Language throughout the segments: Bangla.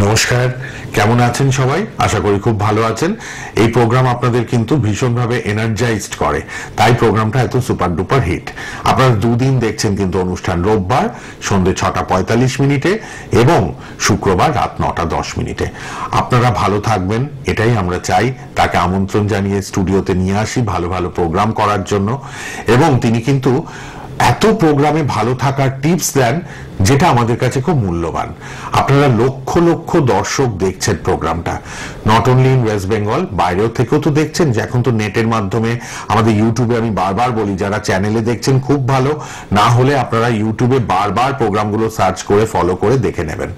নমস্কার, কেমন আছেন সবাই? আশা করি খুব ভালো আছেন। এই প্রোগ্রাম আপনাদের কিন্তু ভীষণভাবে এনার্জাইজড করে, তাই প্রোগ্রামটা এত সুপার ডুপার হিট। আপনারা দুদিন দেখছেন কিন্তু অনুষ্ঠান, রোববার সন্ধ্যে 6:45 এবং শুক্রবার রাত 9:10। আপনারা ভালো থাকবেন এটাই আমরা চাই। তাকে আমন্ত্রণ জানিয়ে স্টুডিওতে নিয়ে আসি ভালো ভালো প্রোগ্রাম করার জন্য, এবং তিনি কিন্তু এত প্রোগ্রামে ভালো থাকার টিপস দেন যেটা আমাদের কাছে খুব মূল্যবান। আপনারা লক্ষ লক্ষ দর্শক দেখছেন প্রোগ্রামটা, not only in West Bengal, বাইরেও থেকেও তো দেখছেন। যে এখন তো নেটের মাধ্যমে আমাদের ইউটিউবে, আমি বারবার বলি যারা চ্যানেলে দেখছেন খুব ভালো, না হলে আপনারা ইউটিউবে বারবার প্রোগ্রামগুলো সার্চ করে ফলো করে দেখে নেবেন।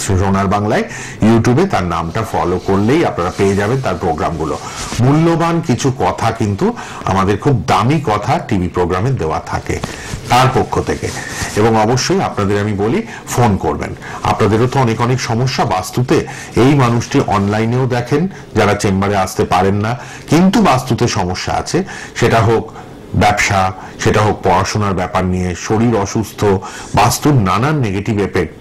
সোনার বাংলায় ইউটিউবে তার নামটা ফলো করলেই আপনারা পেয়ে যাবেন তার প্রোগ্রামগুলো। মূল্যবান কিছু কথা কিন্তু আমাদের, খুব দামি কথা টিভি প্রোগ্রামে দেওয়া থাকে তার পক্ষ থেকে। এবং অবশ্যই আপনাদের আমি বলি ফোন করবেন। আপনাদেরও তো অনেক অনেক সমস্যা বাস্তুতে। এই মানুষটি অনলাইনেও দেখেন যারা চেম্বারে আসতে পারেন না, কিন্তু বাস্তুতে সমস্যা আছে, সেটা হোক ব্যবসা, সেটা হোক পড়াশোনার ব্যাপার নিয়ে, শরীর অসুস্থ, বাস্তুর নানান নেগেটিভ এফেক্ট,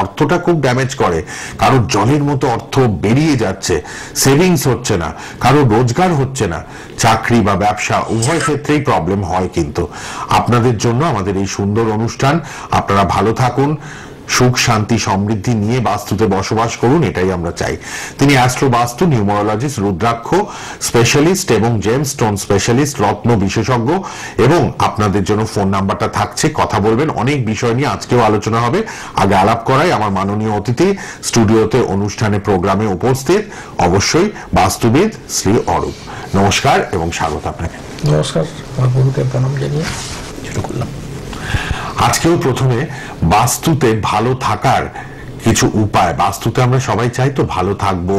অর্থটা খুব ড্যামেজ করে। কারো জলের মতো অর্থ বেরিয়ে যাচ্ছে, সেভিংস হচ্ছে না, কারো রোজগার হচ্ছে না, চাকরি বা ব্যবসা উভয় ক্ষেত্রেই প্রবলেম হয়। কিন্তু আপনাদের জন্য আমাদের এই সুন্দর অনুষ্ঠান। আপনারা ভালো থাকুন, সুখ শান্তি সমৃদ্ধি নিয়ে বাস্তুতে বসবাস করুন, এটাই আমরা চাই। তিনি অ্যাস্ট্রো বাস্তু, নিউমারোলজিস্ট, রুদ্রাক্ষ স্পেশালিস্ট এবং জেম স্টোন স্পেশালিস্ট, রত্ন বিশেষজ্ঞ। এবং আপনাদের জন্য ফোন নাম্বারটা থাকছে, কথা বলবেন অনেক বিষয় নিয়ে, আজকেও আলোচনা হবে। আগে আলাপ করাই আমার মাননীয় অতিথি স্টুডিওতে অনুষ্ঠানে প্রোগ্রামে উপস্থিত, অবশ্যই বাস্তুবিদ শ্রী অরূপ। নমস্কার এবং স্বাগত আপনাকে। নমস্কার, আমার গুরুকে প্রণাম জানিয়ে শুরু করলাম। আজকেও প্রথমে বাস্তুতে ভালো থাকার কিছু উপায়, বাস্তুতে আমরা সবাই চাই তো ভালো থাকবো,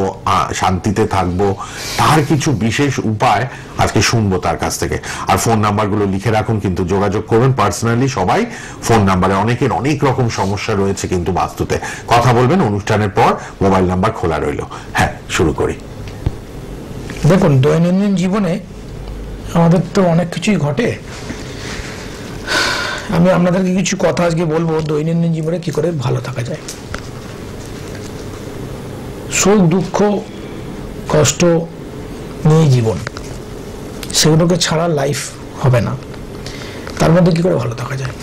শান্তিতে থাকবো, তার কিছু বিশেষ উপায় আজকে শুনবো তার কাছ থেকে। আর ফোন নাম্বারগুলো লিখে রাখুন, কিন্তু যোগাযোগ করবেন পার্সোনালি সবাই ফোন নাম্বারে। অনেকের অনেক রকম সমস্যা রয়েছে কিন্তু বাস্তুতে, কথা বলবেন অনুষ্ঠানের পর, মোবাইল নাম্বার খোলা রইল। হ্যাঁ, শুরু করি। দেখুন, দৈনন্দিন জীবনে আমাদের তো অনেক কিছুই ঘটে। আমি আপনাদেরকে কিছু কথা আজকে বলবো, দৈনন্দিন জীবনে কি করে ভালো থাকা যায়। সুখ দুঃখ কষ্ট নিয়ে জীবন, সেগুলোকে ছাড়া লাইফ হবে না। তার মধ্যে কি করে ভালো থাকা যায়?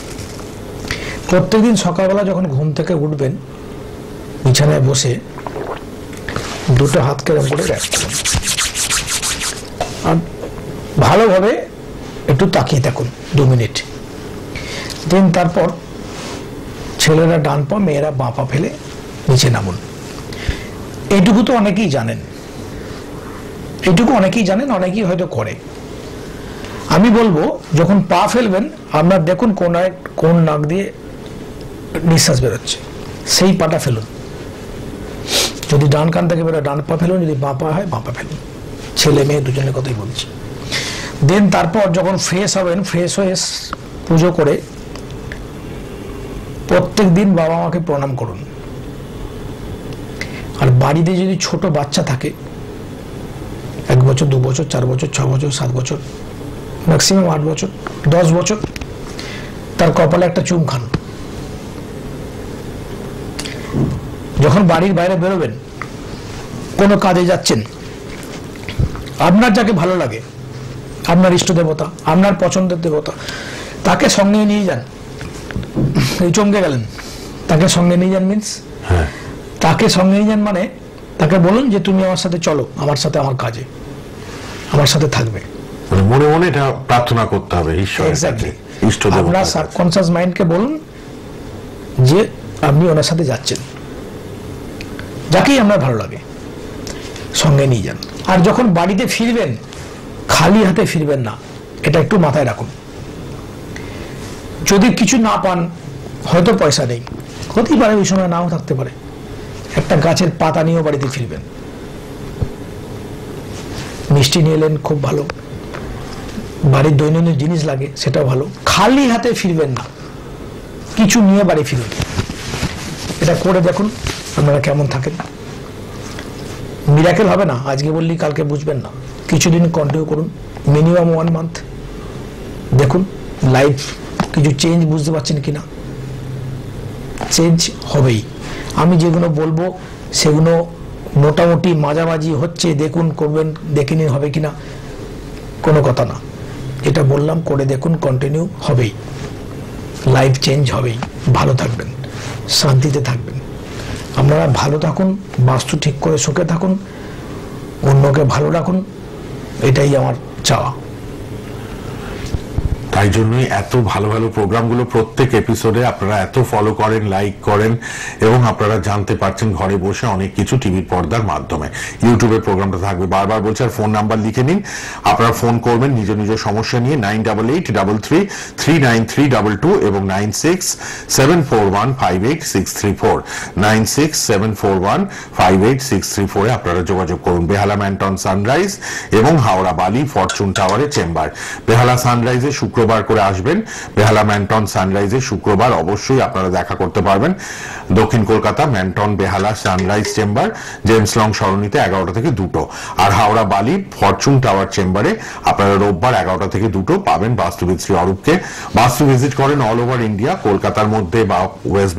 প্রত্যেকদিন সকালবেলা যখন ঘুম থেকে উঠবেন, বিছানায় বসে দুটো হাতকে এরকম করে রাখবেন, আর ভালোভাবে একটু তাকিয়ে থাকুন 2 মিনিট। দেন তারপর ছেলেরা ডান পা, মেয়েরা বাঁ পা ফেলে নিচে নামুন। এইটুকু তো অনেকেই জানেন, অনেকেই হয়তো করে। আমি বলবো, যখন পা ফেলবেন আপনার দেখুন কোন নাক দিয়ে নিঃশ্বাস বেরোচ্ছে, সেই পাটা ফেলুন। যদি ডান কান থেকে বেরোয় ডান পা ফেলুন, যদি বাঁ পা হয় বাঁ পা ফেলুন। ছেলে মেয়ে দুজনের কথাই বলছি। দেন তারপর যখন ফ্রেশ হবেন, ফ্রেশ হয়ে পুজো করে প্রত্যেক দিন বাবা মাকে প্রণাম করুন। আর বাড়িতে যদি ছোট বাচ্চা থাকে, 1 বছর 2 বছর 4 বছর 6 বছর 7 বছর ম্যাক্সিমাম 8 বছর 10 বছর, তার কপালে একটা চুম খান। যখন বাড়ির বাইরে বেরোবেন, কোনো কাজে যাচ্ছেন, আপনার যাকে ভালো লাগে, আপনার ইষ্ট দেবতা, আপনার পছন্দের দেবতা, তাকে সঙ্গে নিয়ে যান। এই চমকে গেলেন, তাকে সঙ্গে নিয়ে যান মিন্স, তাকে সঙ্গে নিয়ে যান মানে তাকে বলুন যে তুমি আমার সাথে চলো, আমার সাথে আমার কাজে, আমার সাথে থাকবে। মনে মনে এটা প্রার্থনা করতে হবে ঈশ্বরের কাছে, ইষ্ট দেবতা। আপনার সাবকনসিয়াস মাইন্ডকে বলুন যে আপনি ওনার সাথে যাচ্ছেন, যাকেই আপনার ভালো লাগে সঙ্গে নিয়ে যান। আর যখন বাড়িতে ফিরবেন, খালি হাতে ফিরবেন না, এটা একটু মাথায় রাখুন। যদি কিছু না পান, হয়তো পয়সা নেই, হতেই পারে, ওই সময় নাও থাকতে পারে, একটা গাছের পাতা নিয়েও বাড়িতে ফিরবেন। মিষ্টি নিয়ে এলেন, খুব ভালো। বাড়ির দৈনন্দিন জিনিস লাগে, সেটা ভালো। খালি হাতে ফিরবেন না, কিছু নিয়ে বাড়ি ফিরবেন। এটা করে দেখুন আপনারা কেমন থাকেন। মিরাকেল হবে না, আজকে বললি কালকে বুঝবেন না, কিছুদিন কন্টিনিউ করুন, মিনিমাম 1 মান্থ দেখুন লাইফ কিছু চেঞ্জ বুঝতে পারছেন কিনা। চেঞ্জ হবেই। আমি যেগুলো বলবো সেগুলো মোটামুটি মাঝামাঝি হচ্ছে, দেখুন করবেন, দেখে নিন হবে কিনা, কোনো কথা না। যেটা বললাম করে দেখুন, কন্টিনিউ হবেই, লাইফ চেঞ্জ হবেই, ভালো থাকবেন, শান্তিতে থাকবেন। আপনারা ভালো থাকুন, বাস্তু ঠিক করে সুখে থাকুন, অন্যকে ভালো রাখুন, এটাই আমার চাওয়া। তাই জন্যই এত ভালো ভালো প্রোগ্রামগুলো প্রত্যেক এপিসোডে আপনারা এত ফলো করেন, লাইক করেন, এবং আপনারা জানতে পারছেন ঘরে বসে অনেক কিছু টিভির পর্দার মাধ্যমে। ইউটিউবে প্রোগ্রামটা থাকবে, বারবার বলছে, আর ফোন নাম্বার লিখে নিন, আপনারা ফোন করবেন নিজ নিজ সমস্যা নিয়ে 9883333932 এবং 9674158634 9674158634 আপনারা যোগাযোগ করুন। বেহালা ম্যান্টন সানরাইজ এবং হাওড়া বালি ফরচুন টাওয়ারে চেম্বার। বেহালা সানরাইজে শুক্রবার করে আসবেন, বেহালা ম্যান্টন সানরাইজে শুক্রবার অবশ্যই আপনারা দেখা করতে পারবেন। দক্ষিণ কলকাতা ম্যান্টন বেহালা সানরাইজ চেম্বার, জেমস লং সরণিতে 11টা থেকে 2টো। আর হাওড়া বালি ফরচুন টাওয়ার চেম্বারে আপনারা রোববার 11টা থেকে 2টো পাবেন বাস্তুবিদ শ্রী অরূপকে। বাস্তু ভিজিট করেন অল ওভার ইন্ডিয়া, কলকাতার মধ্যে বা ওয়েস্ট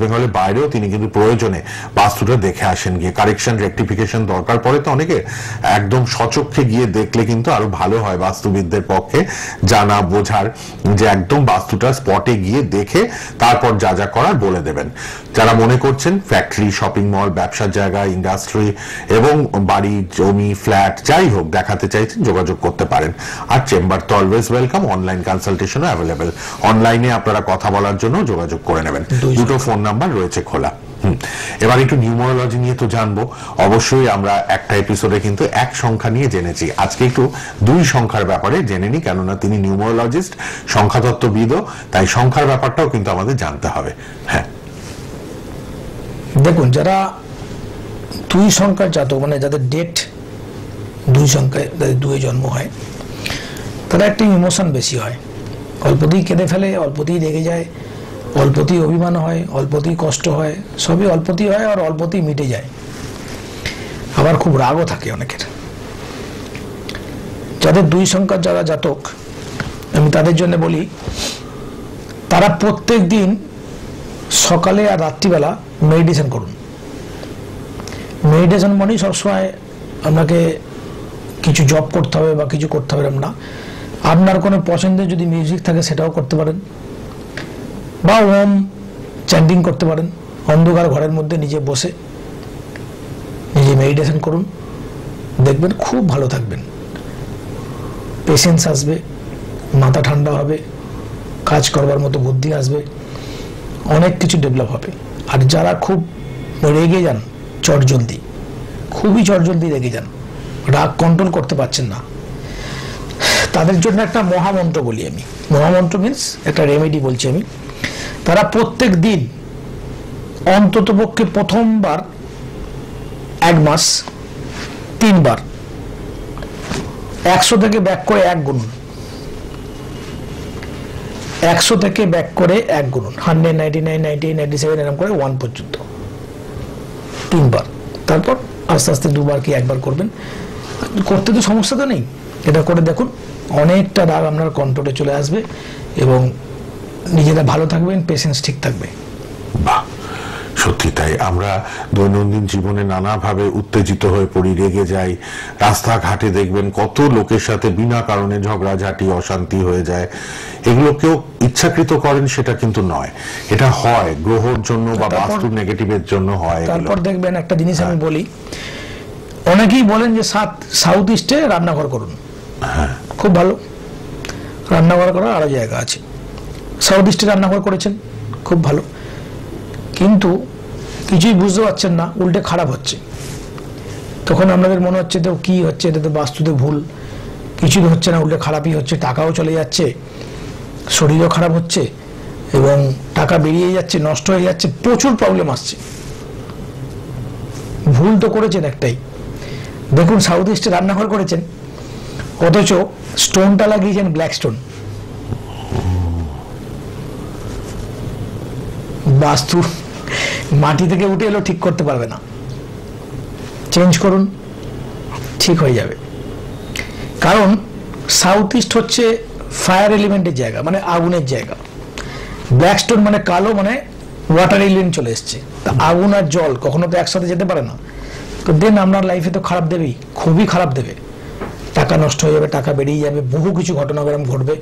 বেঙ্গলের বাইরেও তিনি কিন্তু প্রয়োজনে বাস্তুটা দেখে আসেন, গিয়ে কারেকশন রেকটিফিকেশন দরকার পড়ে তো অনেকে, একদম সচক্ষে গিয়ে দেখলে কিন্তু আরো ভালো হয় বাস্তুবিদদের পক্ষে জানা বোঝার, যে একদম বাস্তুটা স্পটে গিয়ে দেখে তারপর যা যা করার বলে দেবেন। যারা মনে করছেন ফ্যাক্টরি, শপিং মল, ব্যবসার জায়গা, ইন্ডাস্ট্রি এবং বাড়ি, জমি, ফ্ল্যাট যাই হোক দেখাতে চাইছেন, যোগাযোগ করতে পারেন। আর চেম্বার তো অলওয়েজ ওয়েলকাম, অনলাইন কনসালটেশনও অ্যাভেলেবেল, অনলাইনে আপনারা কথা বলার জন্য যোগাযোগ করে নেবেন। 2টো ফোন নাম্বার রয়েছে খোলা। এবার একটু নিউমারোলজি নিয়ে তো জানবো অবশ্যই। আমরা একটা এপিসোডে কিন্তু এক সংখ্যা নিয়ে জেনেছি, আজকে একটু 2 সংখ্যার ব্যাপারে জেনে নি, কেননা তিনি নিউমারোলজিস্ট, সংখ্যাতত্ত্ববিদও, তাই সংখ্যার ব্যাপারটাও কিন্তু আমাদের জানতে হবে। হ্যাঁ, দেখুন, যারা 2 সংখ্যার জাতক, মানে যাদের ডেট 2 সংখ্যায়, যাদের 2 জন্ম হয়, তারা একটা ইমোশন বেশি হয়, অল্পতেই কেঁদে ফেলে, অল্পতেই রেগে যায়, অল্পতেই অভিমান হয়, অল্পতেই কষ্ট হয়, সবই অল্পতেই হয় আর অল্পতেই মিটে যায়। আবার খুব রাগও থাকে অনেকের। যাদের 2 সংখ্যার যারা জাতক, আমি তাদের জন্য বলি, তারা প্রত্যেক দিন সকালে আর রাত্রিবেলা মেডিটেশন করুন। মেডিটেশন মানেই সবসময় আপনাকে কিছু জব করতে হবে বা কিছু করতে হবে না, আপনার কোনো পছন্দের যদি মিউজিক থাকে সেটাও করতে পারেন, বা ওম চ্যান্টিং করতে পারেন। অন্ধকার ঘরের মধ্যে নিজে বসে নিজে মেডিটেশন করুন, দেখবেন খুব ভালো থাকবেন, পেশেন্স আসবে, মাথা ঠান্ডা হবে, কাজ করবার মতো বুদ্ধি আসবে, অনেক কিছু ডেভেলপ হবে। আর যারা খুব রেগে যান, চটজলদি, খুবই চটজলদি রেগে যান, রাগ কন্ট্রোল করতে পারছেন না, তাদের জন্য একটা মহামন্ত্র বলি আমি। মহামন্ত্র মিন্স একটা রেমেডি বলছি আমি। তারা প্রত্যেক দিন অন্ততপক্ষে প্রথমবার 1 মাস 3 বার 100 থেকে ব্যাক করে 1 গুনুন, 100 থেকে ব্যাক করে 1 গুনুন, 100, 99, 98, 97 এরকম করে 1 পর্যন্ত 3 বার। তারপর আস্তে আস্তে 2 বার কি 1 বার করবেন, করতে তো সমস্যা তো নেই। এটা করে দেখুন, অনেকটা রাগ আপনার কন্ট্রোলে চলে আসবে এবং নিজেরা ভালো থাকবেন, পেশেন্স ঠিক থাকবে। বাহ, সত্যি তাই। আমরা দৈনন্দিন জীবনে নানাভাবে উত্তেজিত হয়ে পড়ি, রেগে যাই, রাস্তাঘাটে দেখবেন কত লোকের সাথে বিনা কারণে ঝগড়াঝাটি, অশান্তি হয়ে যায়। এগুলো কেউ ইচ্ছাকৃত করেন সেটা কিন্তু নয়, এটা হয় গ্রহর জন্য বা বাস্তুর নেগেটিভের জন্য হয়। তারপর দেখবেন একটা জিনিস আমি বলি, অনেকেই বলেন যে সাউথ ইস্টে রান্নাঘর করুন, খুব ভালো, রান্নাঘর করার আরো জায়গা আছে। সাউথ ইস্টে রান্নাঘর করেছেন, খুব ভালো, কিন্তু কিছুই বুঝতে পারছেন না, উল্টে খারাপ হচ্ছে। তখন আপনাদের মনে হচ্ছে তো কি হচ্ছে, এটা তো বাস্তুতে ভুল, কিছুই হচ্ছে না, উল্টে খারাপই হচ্ছে, টাকাও চলে যাচ্ছে, শরীরও খারাপ হচ্ছে এবং টাকা বেরিয়ে যাচ্ছে, নষ্ট হয়ে যাচ্ছে, প্রচুর প্রবলেম আসছে। ভুল তো করেছেন একটাই, দেখুন সাউথ ইস্টে রান্নাঘর করেছেন, অথচ স্টোনটা লাগিয়েছেন ব্ল্যাক স্টোন। বাস্তু মাটি থেকে উঠে এলো, ঠিক করতে পারবে না, চেঞ্জ করুন, ঠিক হয়ে যাবে। কারণ সাউথ ইস্ট হচ্ছে ফায়ার এলিমেন্টের জায়গা, মানে আগুনের জায়গা। ব্ল্যাক স্টোন মানে কালো, মানে ওয়াটার এলিয়েন চলে এসছে। আগুন আর জল কখনো তো একসাথে যেতে পারে না। তো দেন আপনার লাইফে তো খারাপ দেবেই, খুবই খারাপ দেবে। টাকা নষ্ট হয়ে যাবে, টাকা বেরিয়ে যাবে, বহু কিছু ঘটনাক্রম ঘটবে।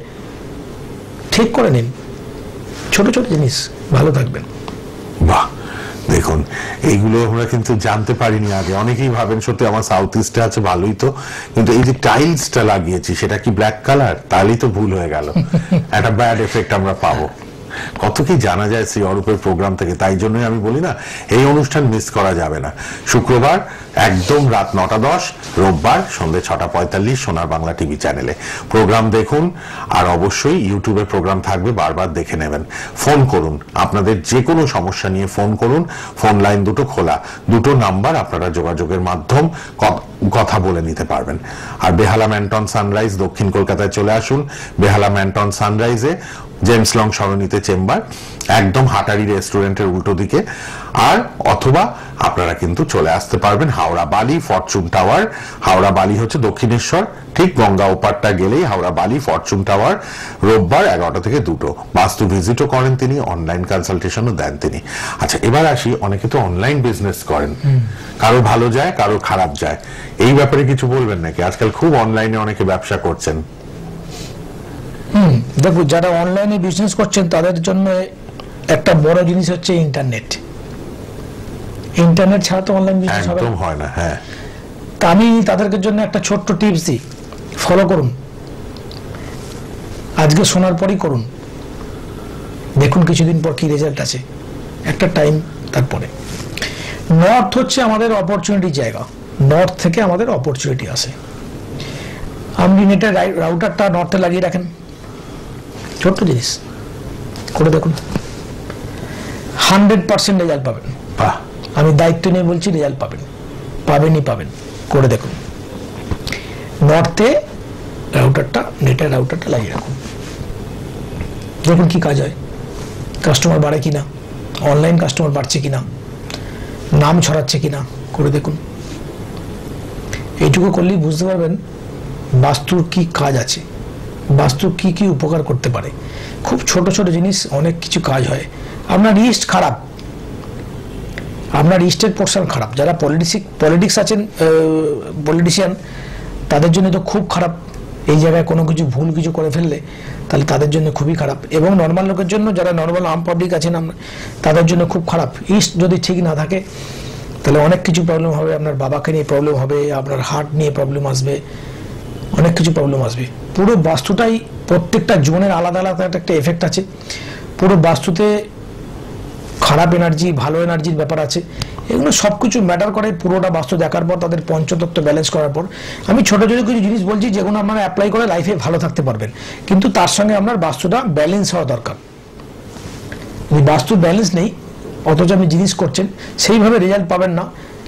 ঠিক করে নিন, ছোট ছোট জিনিস, ভালো থাকবেন। বাহ, দেখুন এইগুলো আমরা কিন্তু জানতে পারিনি আগে। অনেকেই ভাবেন সত্যি আমার সাউথ ইস্টে আছে ভালোই তো, কিন্তু এই যে টাইলসটা লাগিয়েছি সেটা কি ব্ল্যাক কালার, তাহলেই তো ভুল হয়ে গেল, একটা ব্যাড এফেক্ট আমরা পাবো। কত কি জানা যায় শ্রী অরূপের প্রোগ্রাম থেকে। তাই জন্যই আমি বলি না, এই অনুষ্ঠান মিস করা যাবে না। শুক্রবার একদম রাত 9:10, রোববার সন্ধ্যে 6:45 সোনার বাংলা টিভি চ্যানেলে প্রোগ্রাম দেখুন। আর অবশ্যই ইউটিউবে প্রোগ্রাম থাকবে, বারবার দেখে নেবেন। ফোন করুন, আপনাদের যে কোনো সমস্যা নিয়ে ফোন করুন। ফোন লাইন দুটো খোলা, দুটো নাম্বার, আপনারা যোগাযোগের মাধ্যম, কথা বলে নিতে পারবেন। আর বেহালা ম্যানটন সানরাইজ দক্ষিণ কলকাতায় চলে আসুন। বেহালা ম্যানটন সানরাইজে জেমস লং সরণিতে চেম্বার, একদম হাটারি রেস্টুরেন্টের উল্টো দিকে। আর অথবা আপনারা কিন্তু চলে আসতে পারবেন হাওড়া বালি ফরচুন টাওয়ার। হাওড়া বালি হচ্ছে দক্ষিণেশ্বর, ঠিক গঙ্গা ওপারটা গেলেই হাওড়া বালি ফরচুন টাওয়ার। রোববার 11টা থেকে 2টো। বাস্তু ভিজিটও করেন তিনি, অনলাইন কনসালটেশনও দেন তিনি। আচ্ছা, এবার আসি, অনেকে তো অনলাইন বিজনেস করেন, কারো ভালো যায় কারো খারাপ যায়, এই ব্যাপারে কিছু বলবেন নাকি? আজকাল খুব অনলাইনে অনেকে ব্যবসা করছেন। দেখুন, যারা অনলাইনে বিজনেস করছেন তাদের জন্য একটা বড় জিনিস হচ্ছে ইন্টারনেট। ইন্টারনেট ছাড়া তো অনলাইন বিজনেস একদম হয় না। হ্যাঁ, তা আমি তাদেরকে জন্য একটা ছোট্ট টিপস দিই, ফলো করুন। আজকে শোনার পরই করুন, দেখুন কিছুদিন পর কি রেজাল্ট আছে, একটা টাইম। তারপরে নর্থ হচ্ছে আমাদের অপরচুনিটির জায়গা, নর্থ থেকে আমাদের অপরচুনিটি আসে। আপনি নেটের রাউটারটা নর্থে লাগিয়ে রাখেন, ছোট্ট জিনিস করে দেখুন, 100% রেজাল্ট পাবেন। আমি দায়িত্ব নিয়ে বলছি, রেজাল্ট পাবেন, পাবেনই পাবেন। করে দেখুন, নর্থে রাউটারটা, নেটের রাউটারটা লাগিয়ে রাখুন, দেখুন কি কাজ হয়। কাস্টমার বাড়ে কিনা, অনলাইন কাস্টমার বাড়ছে কিনা, নাম ছড়াচ্ছে কিনা, করে দেখুন। এইটুকু করলেই বুঝতে পারবেন বাস্তুর কি কাজ আছে, বাস্তু কি কি উপকার করতে পারে। খুব ছোট ছোট জিনিস, অনেক কিছু কাজ হয়। আপনার ইস্ট খারাপ, আপনার ইস্টের পোর্শন খারাপ, যারা পলিটিক্স আছেন, পলিটিশিয়ান, তাদের জন্য তো খুব খারাপ। এই জায়গায় কোনো কিছু ভুল কিছু করে ফেললে তাহলে তাদের জন্য খুবই খারাপ। এবং নর্মাল লোকের জন্য, যারা নর্মাল আম পাবলিক আছেন, তাদের জন্য খুব খারাপ। ইস্ট যদি ঠিক না থাকে তাহলে অনেক কিছু প্রবলেম হবে। আপনার বাবাকে নিয়ে প্রবলেম হবে, আপনার হার্ট নিয়ে প্রবলেম আসবে, অনেক কিছু প্রবলেম আসবে। পুরো বাস্তুটাই, প্রত্যেকটা জোনের আলাদা আলাদা একটা এফেক্ট আছে। পুরো বাস্তুতে খারাপ এনার্জি, ভালো এনার্জির ব্যাপার আছে। এগুলো সব কিছু ম্যাটার করে পুরোটা বাস্তু দেখার পর, তাদের পঞ্চতত্ত্ব ব্যালেন্স করার পর। আমি ছোট ছোট কিছু জিনিস বলছি যেগুলো আপনারা অ্যাপ্লাই করে লাইফে ভালো থাকতে পারবেন, কিন্তু তার সঙ্গে আপনার বাস্তুটা ব্যালেন্স হওয়া দরকার। যদি বাস্তু ব্যালেন্স নেই, অথচ আপনি জিনিস করছেন, সেইভাবে রেজাল্ট পাবেন না,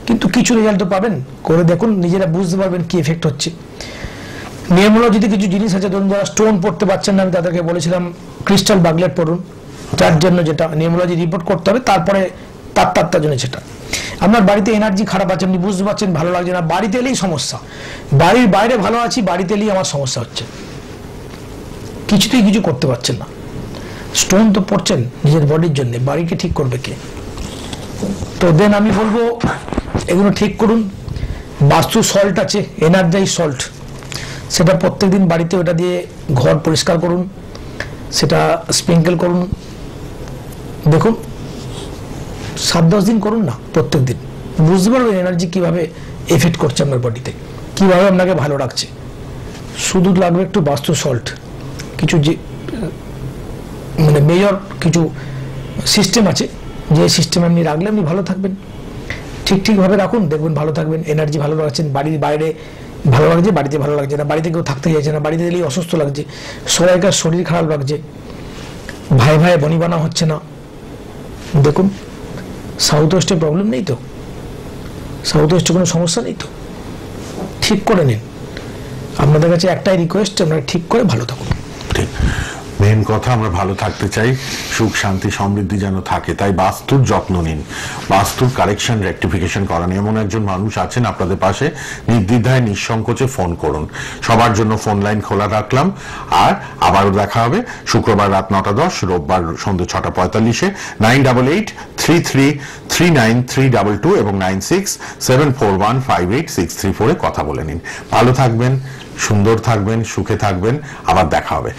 কিন্তু কিছু রেজাল্ট তো পাবেন। করে দেখুন, নিজেরা বুঝতে পারবেন কি এফেক্ট হচ্ছে। নিউমোলজিতে কিছু জিনিস আছে, ধরুন যারা স্টোন পড়তে পারছেন না, আমি তাদেরকে বলেছিলাম ক্রিস্টাল বাগলেট পড়ুন, তার জন্য যেটা নিউমোলজি রিপোর্ট করতে হবে, তারপরে তার জন্য সেটা। আপনার বাড়িতে এনার্জি খারাপ আছে, আপনি বুঝতে পারছেন ভালো লাগছে না, বাড়িতে এলেই সমস্যা। বাড়ির বাইরে ভালো আছি, বাড়িতে এলেই আমার সমস্যা হচ্ছে, কিছুতেই কিছু করতে পারছেন না। স্টোন তো পড়ছেন নিজের বডির জন্য, বাড়িকে ঠিক করবে কে? তো দেন আমি বলবো এগুলো ঠিক করুন। বাস্তু সল্ট আছে, এনার্জাইজ সল্ট, সেটা প্রত্যেকদিন বাড়িতে ওটা দিয়ে ঘর পরিষ্কার করুন, সেটা স্প্রিঙ্কেল করুন। দেখুন 7-10 দিন করুন না, প্রত্যেক দিন বুঝতে পারবেন এনার্জি কিভাবে এফেক্ট করছে আপনার বডিতে, কিভাবে আপনাকে ভালো রাখছে। শুধু লাগবে একটু বাস্তু সল্ট, কিছু যে মানে মেজর কিছু সিস্টেম আছে, যে সিস্টেম আপনি রাখলে আপনি ভালো থাকবেন। ঠিকভাবে রাখুন, দেখবেন ভালো থাকবেন, এনার্জি ভালো রাখছেন। বাড়ির বাইরে ভালো লাগছে, বাড়িতে ভালো লাগছে না, বাড়িতে কেউ থাকতে চাইছে না, বাড়িতে এলেই অসুস্থ লাগছে, সবাইকার শরীর খারাপ লাগছে, ভাই বনিবানা হচ্ছে না। দেখুন সাউথ ওয়েস্টে প্রবলেম নেই তো, সাউথ ওয়েস্টে কোনো সমস্যা নেই তো, ঠিক করে নিন। আপনাদের কাছে একটাই রিকোয়েস্ট, আপনারা ঠিক করে ভালো থাকুন। ঠিক, মেন কথা আমরা ভালো থাকতে চাই, সুখ শান্তি সমৃদ্ধি যেন থাকে, তাই বাস্তুর যত্ন নিন, বাস্তুর কারেকশন রেকটিফিকেশন করান। এমন একজন মানুষ আছেন আপনাদের পাশে, নির্দ্বিধায় নিঃসংকোচে ফোন করুন। সবার জন্য ফোন লাইন খোলা রাখলাম। আর আবারও দেখা হবে শুক্রবার রাত 9:10, রোববার সন্ধ্যে 6:45-এ। 9883339322 এবং 9674158634-এ কথা বলে নিন। ভালো থাকবেন, সুন্দর থাকবেন, সুখে থাকবেন। আবার দেখা হবে।